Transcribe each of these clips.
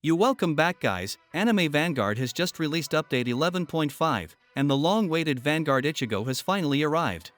Welcome back guys. Anime Vanguard has just released update 11.5, and the long-awaited Vanguard Ichigo has finally arrived.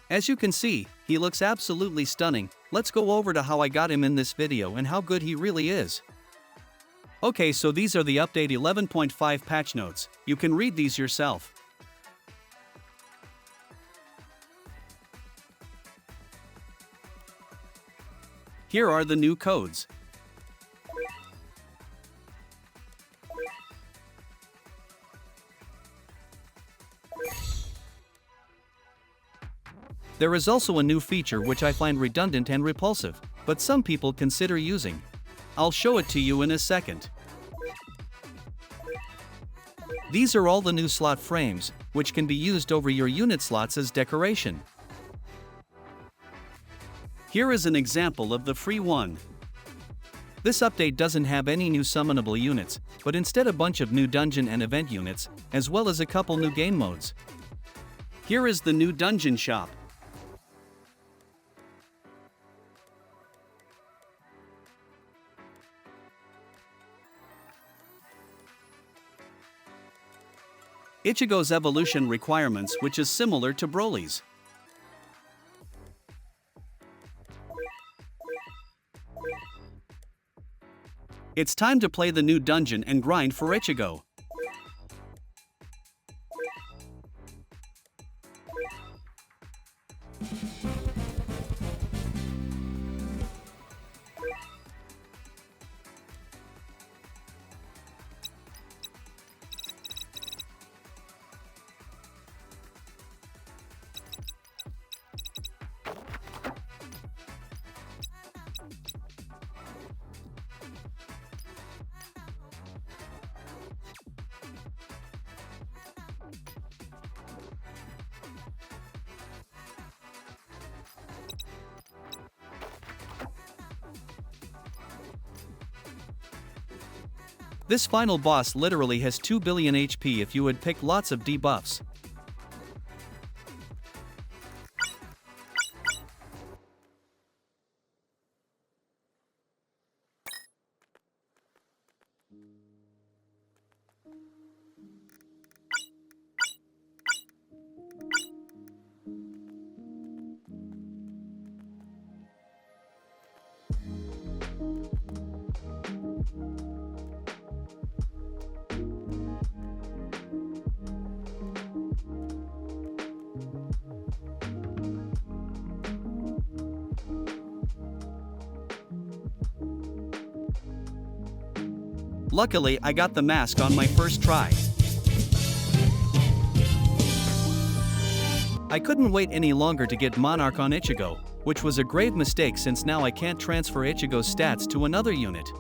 As you can see, he looks absolutely stunning. Let's go over to how I got him in this video and how good he really is. Okay, so these are the update 11.5 patch notes. You can read these yourself. Here are the new codes. There is also a new feature which I find redundant and repulsive, but some people consider using. I'll show it to you in a second. These are all the new slot frames, which can be used over your unit slots as decoration. Here is an example of the free one. This update doesn't have any new summonable units, but instead a bunch of new dungeon and event units, as well as a couple new game modes. Here is the new dungeon shop. Ichigo's evolution requirements, which is similar to Broly's. It's time to play the new dungeon and grind for Ichigo. This final boss literally has 2 billion HP if you would pick lots of debuffs. Luckily, I got the mask on my first try. I couldn't wait any longer to get Monarch on Ichigo, which was a grave mistake since now I can't transfer Ichigo's stats to another unit.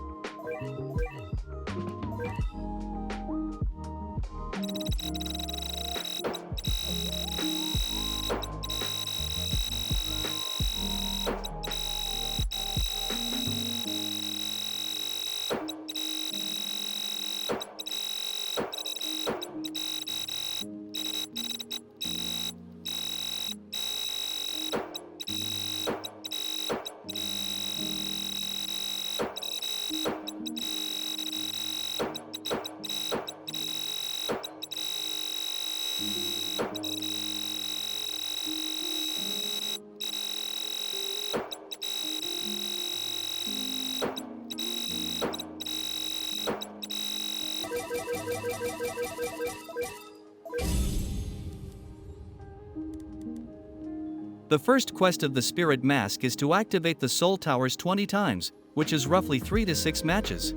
The first quest of the Spirit Mask is to activate the Soul Towers 20 times, which is roughly 3 to 6 matches.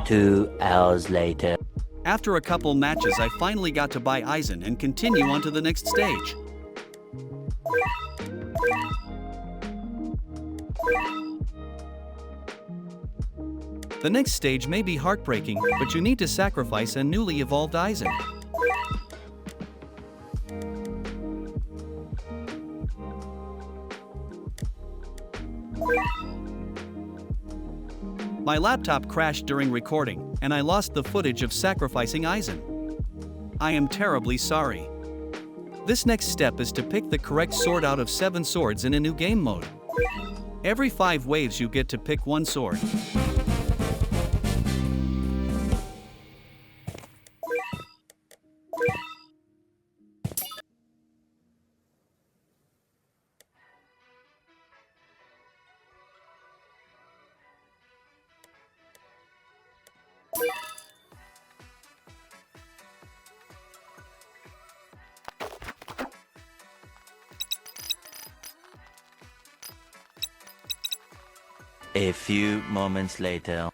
2 hours later. After a couple matches I finally got to buy Aizen and continue on to the next stage. The next stage may be heartbreaking, but you need to sacrifice a newly evolved Aizen. My laptop crashed during recording, and I lost the footage of sacrificing Aizen. I am terribly sorry. This next step is to pick the correct sword out of 7 swords in a new game mode. Every 5 waves you get to pick one sword. A few moments later.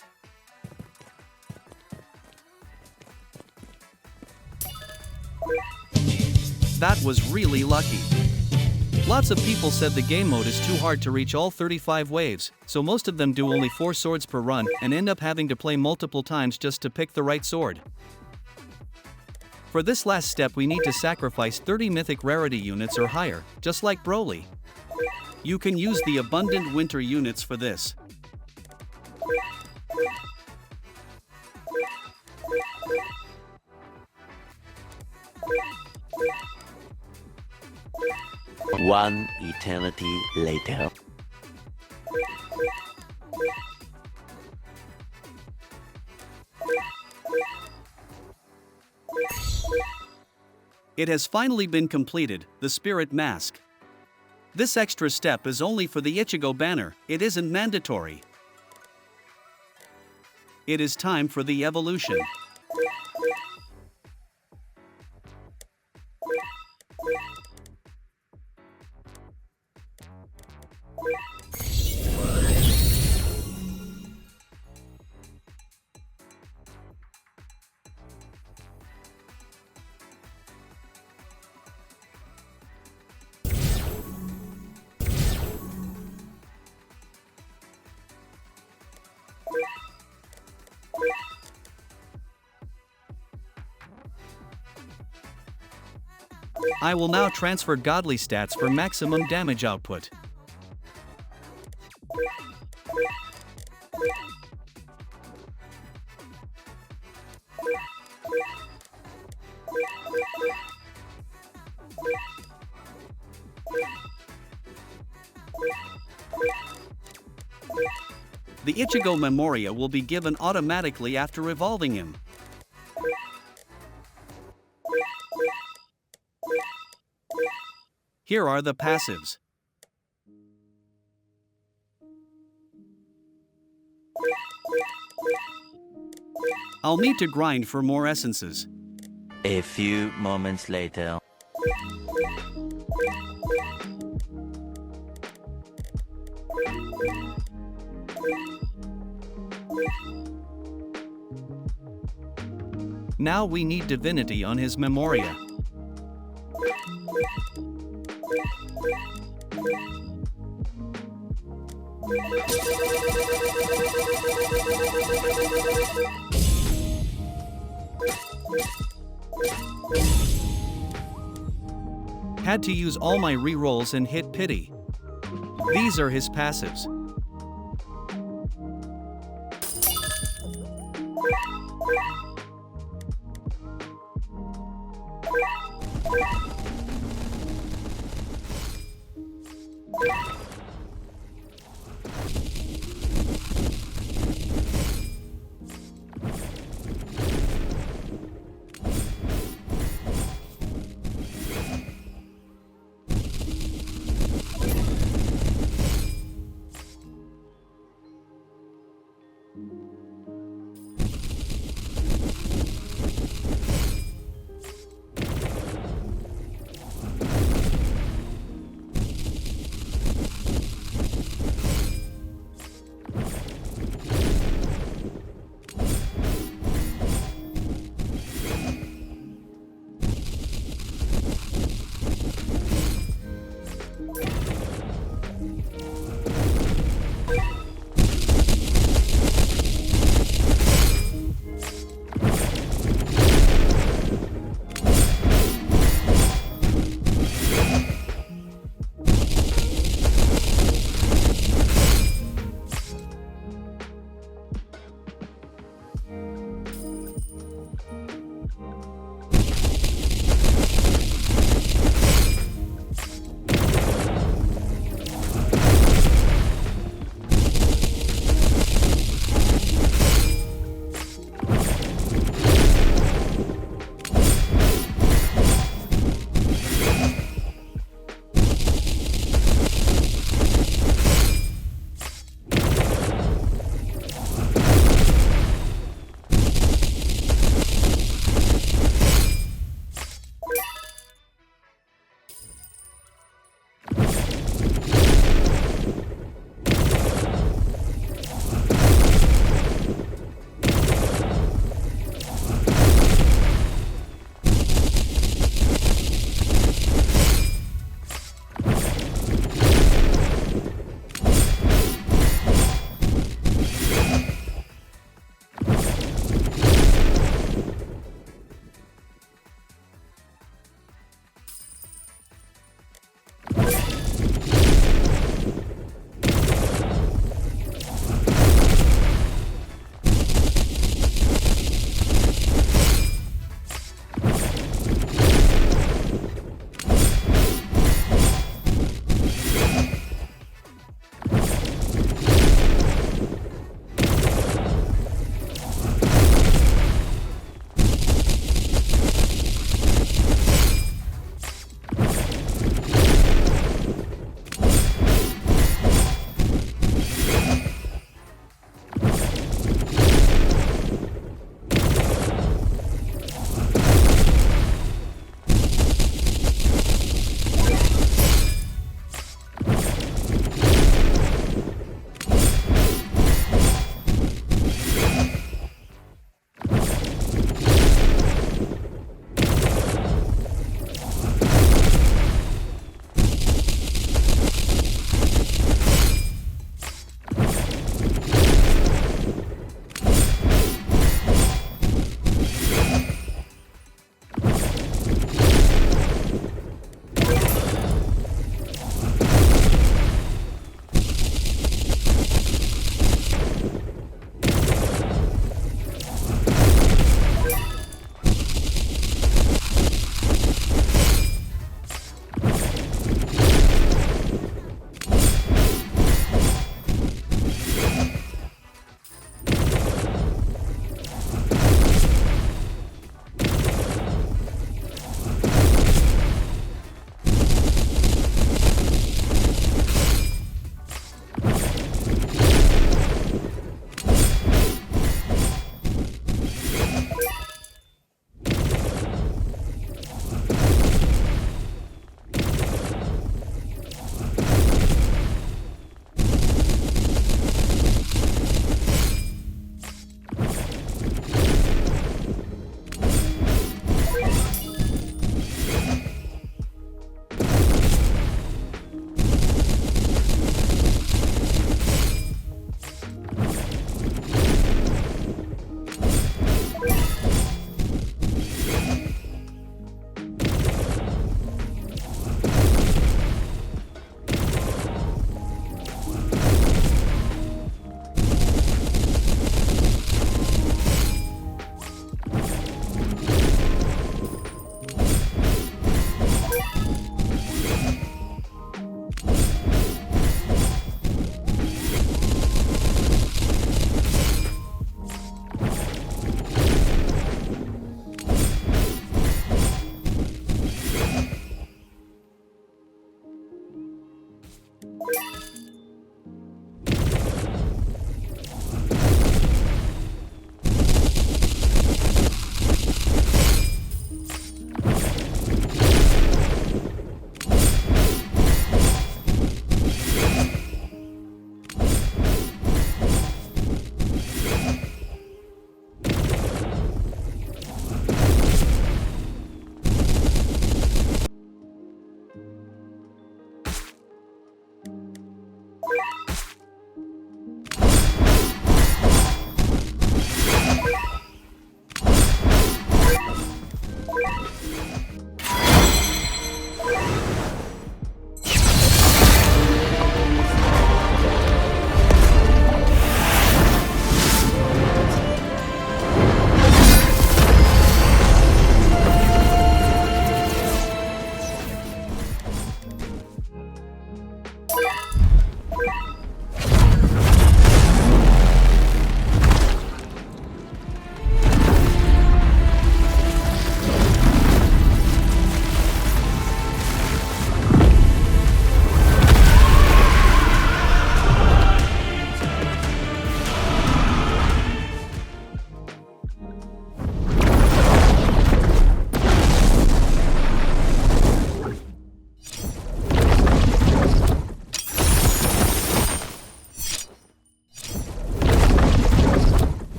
That was really lucky. Lots of people said the game mode is too hard to reach all 35 waves, so most of them do only 4 swords per run and end up having to play multiple times just to pick the right sword. For this last step we need to sacrifice 30 mythic rarity units or higher, just like Broly. You can use the abundant winter units for this. One eternity later. It has finally been completed, the Spirit Mask. This extra step is only for the Ichigo banner, it isn't mandatory. It is time for the evolution. I will now transfer godly stats for maximum damage output. The Ichigo Memoria will be given automatically after evolving him. Here are the passives. I'll need to grind for more essences. A few moments later. Now we need Divinity on his Memoria. Had to use all my rerolls and hit pity. These are his passives.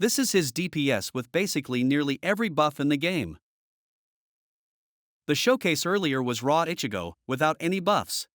This is his DPS with basically nearly every buff in the game. The showcase earlier was raw Ichigo, without any buffs.